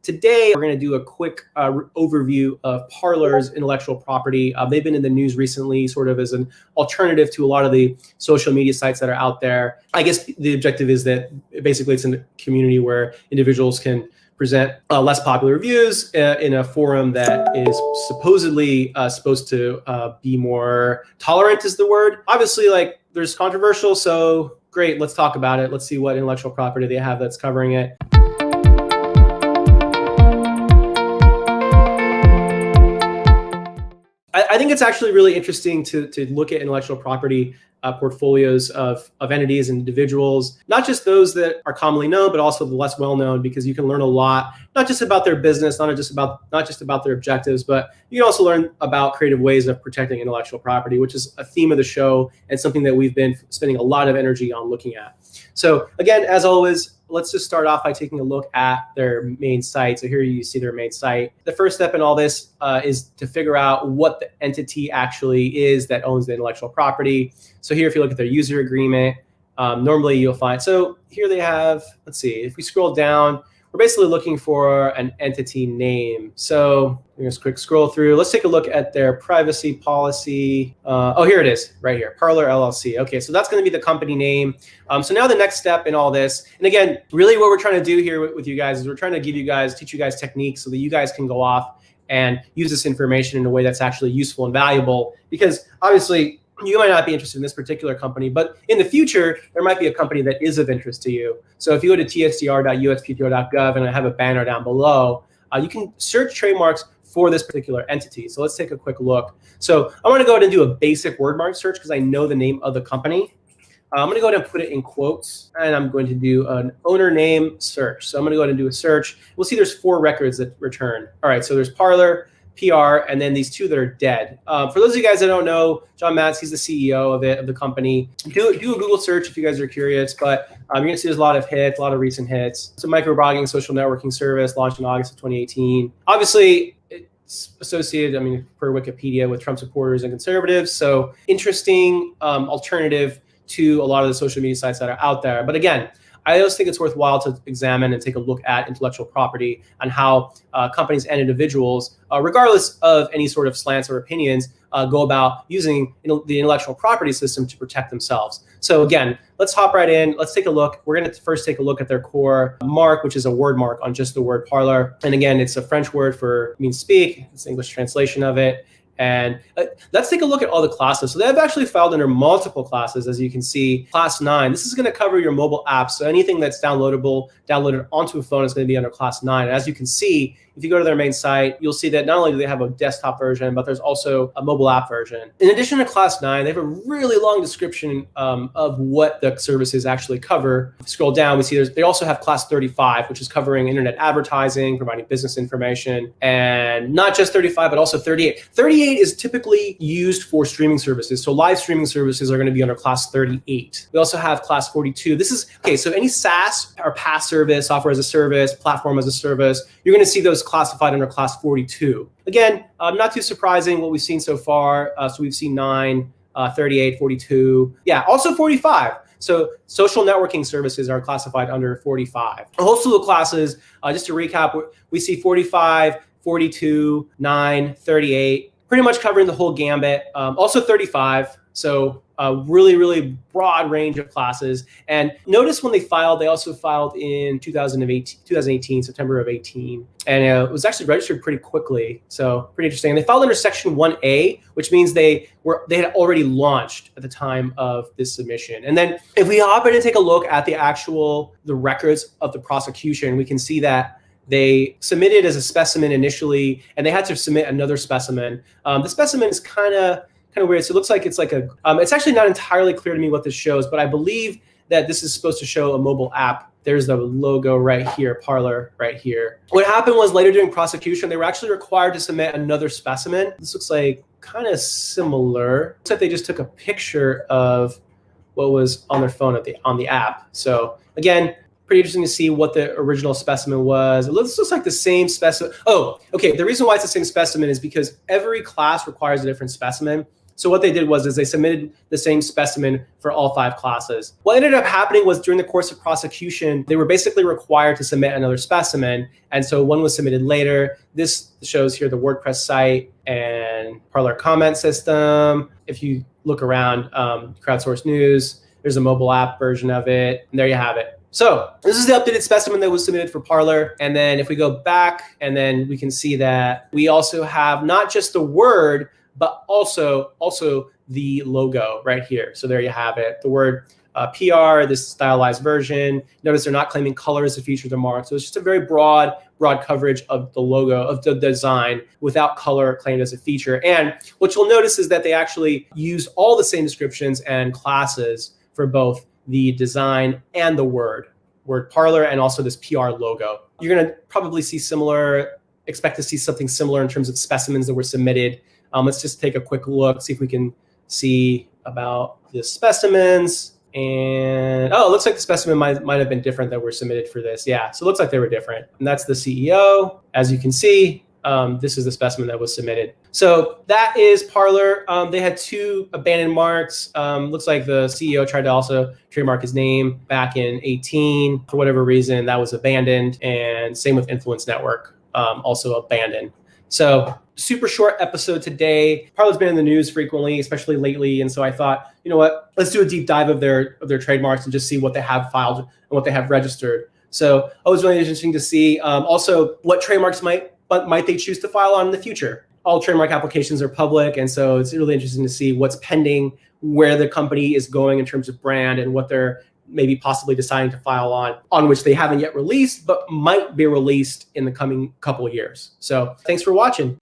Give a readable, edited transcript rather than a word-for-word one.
today we're going to do a quick overview of Parler's intellectual property. They've been in the news recently sort of as an alternative to a lot of the social media sites that are out there. I guess the objective is that basically it's a community where individuals can present less popular reviews in a forum that is supposedly supposed to be more tolerant is the word. Obviously, like there's controversial, so great, let's talk about it. Let's see what intellectual property they have that's covering it. I think it's actually really interesting to look at intellectual property portfolios of entities and individuals, not just those that are commonly known, but also the less well known, because you can learn a lot, not just about their business, not just about their objectives, but you can also learn about creative ways of protecting intellectual property, which is a theme of the show and something that we've been spending a lot of energy on looking at. So again, as always, let's just start off by taking a look at their main site. So here you see their main site. The first step in all this is to figure out what the entity actually is that owns the intellectual property. So here, if you look at their user agreement, normally you'll find, so here they have, let's see, if we scroll down, we're basically looking for an entity name. So just quick scroll through. Let's take a look at their privacy policy. Oh, here it is right here, Parler LLC. Okay, so that's going to be the company name. So now the next step in all this, and again, really what we're trying to do here with you guys is we're trying to teach you guys techniques so that you guys can go off and use this information in a way that's actually useful and valuable, because obviously you might not be interested in this particular company, but in the future, there might be a company that is of interest to you. So if you go to tsdr.uspto.gov, and I have a banner down below, you can search trademarks for this particular entity. So let's take a quick look. So I want to go ahead and do a basic word mark search because I know the name of the company. I'm going to go ahead and put it in quotes, and I'm going to do an owner name search. So I'm going to go ahead and do a search. We'll see there's 4 records that return. All right, so there's Parler, PR, and then these 2 that are dead. For those of you guys that don't know, John Matz, he's the CEO of the company. Do a Google search if you guys are curious, but you're gonna see there's a lot of hits, a lot of recent hits. It's a microblogging social networking service launched in August of 2018. Obviously, it's associated, I mean, per Wikipedia, with Trump supporters and conservatives. So interesting alternative to a lot of the social media sites that are out there. But again, I always think it's worthwhile to examine and take a look at intellectual property and how companies and individuals, regardless of any sort of slants or opinions, go about using the intellectual property system to protect themselves. So again, let's hop right in. Let's take a look. We're going to first take a look at their core mark, which is a word mark on just the word Parler. And again, it's a French word for means speak. It's the English translation of it. And let's take a look at all the classes. So they've actually filed under multiple classes, as you can see. Class 9, this is going to cover your mobile apps. So anything that's downloaded onto a phone is going to be under class 9. And as you can see, if you go to their main site, you'll see that not only do they have a desktop version, but there's also a mobile app version. In addition to class 9, they have a really long description of what the services actually cover. If you scroll down, we see they also have class 35, which is covering internet advertising, providing business information, and not just 35, but also 38. 38 is typically used for streaming services. So live streaming services are going to be under class 38. We also have class 42. This is, okay, so any SaaS or PaaS service, software as a service, platform as a service, you're going to see those classified under class 42. Again, not too surprising what we've seen so far. So we've seen 9, 38, 42. Yeah, also 45. So social networking services are classified under 45. A whole slew of classes. Just to recap, we see 45, 42, 9, 38, pretty much covering the whole gambit. Also 35. So a really, really broad range of classes. And notice when they also filed in 2018, September of 18. And it was actually registered pretty quickly. So pretty interesting. And they filed under section 1A, which means they had already launched at the time of this submission. And then if we hop in and take a look at the records of the prosecution, we can see that they submitted as a specimen initially, and they had to submit another specimen. The specimen is kind of weird. So it looks like it's like it's actually not entirely clear to me what this shows, but I believe that this is supposed to show a mobile app. There's the logo right here, Parler right here. What happened was later during prosecution, they were actually required to submit another specimen. This looks like kind of similar. Looks like they just took a picture of what was on their phone on the app. So again, pretty interesting to see what the original specimen was. It looks like the same specimen. Oh, okay. The reason why it's the same specimen is because every class requires a different specimen. So what they did was they submitted the same specimen for all 5 classes. What ended up happening was during the course of prosecution, they were basically required to submit another specimen. And so one was submitted later. This shows here the WordPress site and Parler comment system. If you look around crowdsourced news, there's a mobile app version of it. And there you have it. So this is the updated specimen that was submitted for Parler. And then if we go back, and then we can see that we also have not just the word, but also the logo right here. So there you have it. The word PR, this stylized version. Notice they're not claiming color as a feature of the mark. So it's just a very broad coverage of the logo, of the design, without color claimed as a feature. And what you'll notice is that they actually use all the same descriptions and classes for both the design and the word Parler, and also this PR logo. You're going to probably see expect to see something similar in terms of specimens that were submitted. Let's just take a quick look, see if we can see about the specimens. And it looks like the specimen might have been different that were submitted for this. Yeah, so it looks like they were different. And that's the CEO. As you can see, this is the specimen that was submitted. So that is Parler. They had 2 abandoned marks. Looks like the CEO tried to also trademark his name back in 18. For whatever reason, that was abandoned. And same with Influence Network, also abandoned. So super short episode today. Parler's been in the news frequently, especially lately. And so I thought, you know what, let's do a deep dive of their trademarks and just see what they have filed and what they have registered. So it was really interesting to see also what trademarks might they choose to file on in the future. All trademark applications are public. And so it's really interesting to see what's pending, where the company is going in terms of brand, and what they're maybe possibly deciding to file on which they haven't yet released, but might be released in the coming couple of years. So thanks for watching.